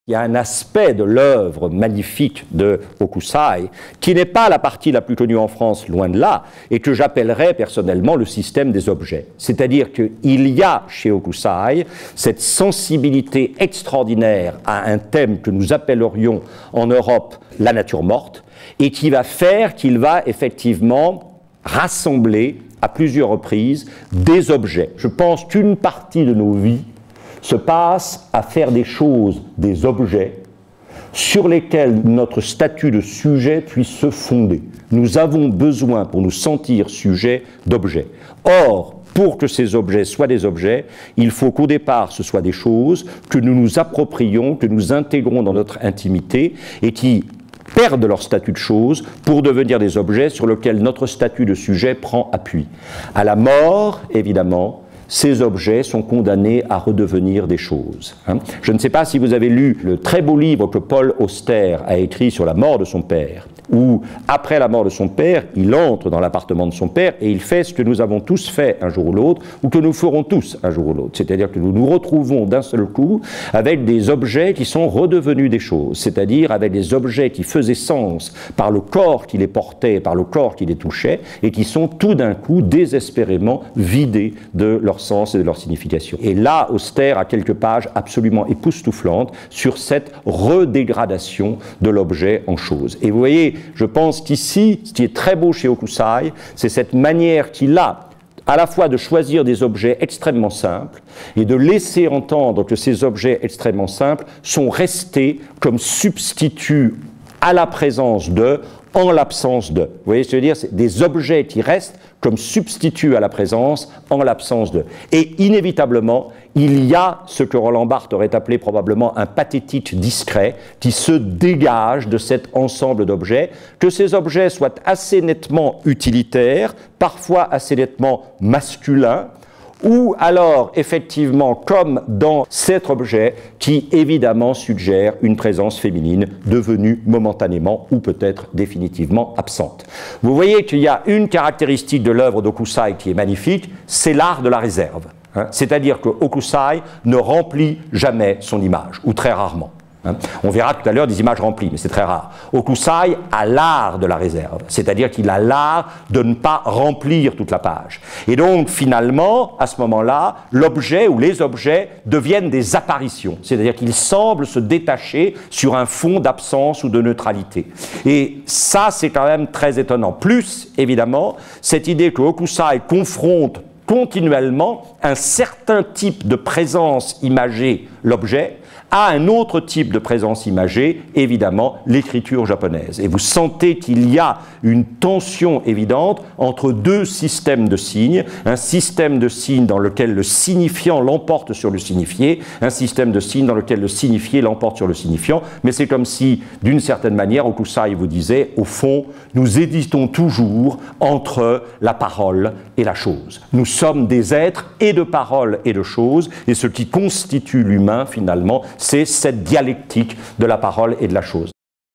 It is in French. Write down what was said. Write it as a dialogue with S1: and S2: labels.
S1: Il y a un aspect de l'œuvre magnifique de Hokusai qui n'est pas la partie la plus connue en France, loin de là, et que j'appellerais personnellement le système des objets. C'est-à-dire qu'il y a chez Hokusai cette sensibilité extraordinaire à un thème que nous appellerions en Europe la nature morte, et qui va faire qu'il va effectivement rassembler à plusieurs reprises des objets. Je pense qu'une partie de nos vies se passe à faire des choses, des objets, sur lesquels notre statut de sujet puisse se fonder. Nous avons besoin, pour nous sentir sujets, d'objets. Or, pour que ces objets soient des objets, il faut qu'au départ, ce soient des choses que nous nous approprions, que nous intégrons dans notre intimité et qui perdent leur statut de choses pour devenir des objets sur lesquels notre statut de sujet prend appui. À la mort, évidemment, ces objets sont condamnés à redevenir des choses. Je ne sais pas si vous avez lu le très beau livre que Paul Auster a écrit sur la mort de son père, où, après la mort de son père, il entre dans l'appartement de son père et il fait ce que nous avons tous fait un jour ou l'autre, ou que nous ferons tous un jour ou l'autre. C'est-à-dire que nous nous retrouvons d'un seul coup avec des objets qui sont redevenus des choses, c'est-à-dire avec des objets qui faisaient sens par le corps qui les portait, par le corps qui les touchait, et qui sont tout d'un coup désespérément vidés de leur sens et de leur signification. Et là, Auster a quelques pages absolument époustouflantes sur cette redégradation de l'objet en chose. Et vous voyez, je pense qu'ici, ce qui est très beau chez Hokusai, c'est cette manière qu'il a à la fois de choisir des objets extrêmement simples et de laisser entendre que ces objets extrêmement simples sont restés comme substituts à la présence de, en l'absence de. Vous voyez ce que je veux dire? C'est des objets qui restent comme substituts à la présence, en l'absence de. Et inévitablement, il y a ce que Roland Barthes aurait appelé probablement un pathétique discret qui se dégage de cet ensemble d'objets, que ces objets soient assez nettement utilitaires, parfois assez nettement masculins, ou alors, effectivement, comme dans cet objet qui, évidemment, suggère une présence féminine devenue momentanément ou peut-être définitivement absente. Vous voyez qu'il y a une caractéristique de l'œuvre d'Hokusai qui est magnifique, c'est l'art de la réserve. C'est-à-dire que Hokusai ne remplit jamais son image, ou très rarement. On verra tout à l'heure des images remplies, mais c'est très rare. Hokusai a l'art de la réserve, c'est-à-dire qu'il a l'art de ne pas remplir toute la page. Et donc, finalement, à ce moment-là, l'objet ou les objets deviennent des apparitions, c'est-à-dire qu'ils semblent se détacher sur un fond d'absence ou de neutralité. Et ça, c'est quand même très étonnant. Plus, évidemment, cette idée que Hokusai confronte continuellement un certain type de présence imagée, l'objet, à un autre type de présence imagée, évidemment, l'écriture japonaise. Et vous sentez qu'il y a une tension évidente entre deux systèmes de signes, un système de signes dans lequel le signifiant l'emporte sur le signifié, un système de signes dans lequel le signifié l'emporte sur le signifiant, mais c'est comme si, d'une certaine manière, Hokusai vous disait, au fond, nous hésitons toujours entre la parole et la chose. Nous sommes des êtres et de parole et de chose, et ce qui constitue l'humain, finalement, c'est cette dialectique de la parole et de la chose.